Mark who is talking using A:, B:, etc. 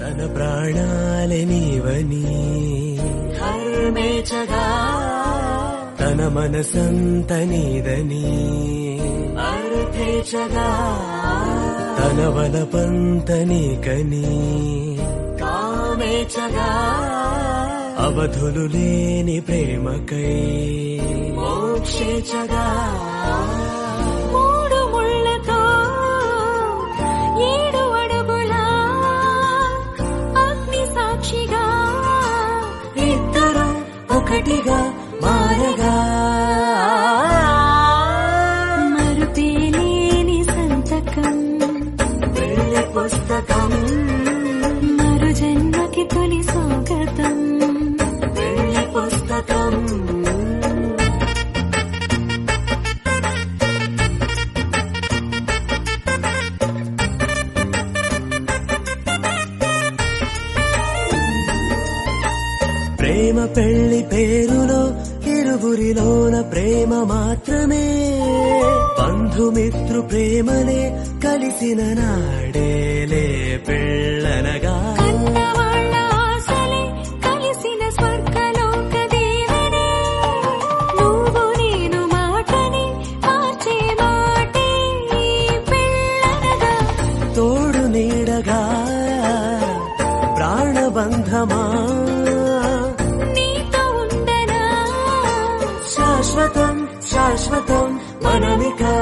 A: తన ప్రాణాలే నీవని హర్మేచగా తన మనసంత నీదని అర్థేచగా తన వలపంత నీకని కామేచగా అవధులు లేని ప్రేమకై మోక్షేచగా
B: మూడు ముళ్ళతో 7 అడుగుల అగ్ని సాక్షిగా
A: ఇద్దరు ఒకటిగా మారగా
B: మరుపేలేని సంతకం
A: పెళ్లి పుస్తకం
B: మరు జన్మకి తొలి స్వాగతం
A: పెళ్లి పుస్తకం ప్రేమ పెళ్లి పేరులో ఇరువురిలోన ప్రేమ మాత్రమే బంధుమిత్రు ప్రేమనే కలిసిన నాడేలే పెళ్ళనగా
B: కన్నవాళ్ళ ఆశలే కలిసిన స్వర్గలోక దేవనే నువ్వు నేను మాటని మార్చే మాటే పెళ్ళనగా
A: తోడు నీడగా ప్రాణబంధమా
B: నీతో ఉండనా
A: శాశ్వతం శాశ్వతం మనమికా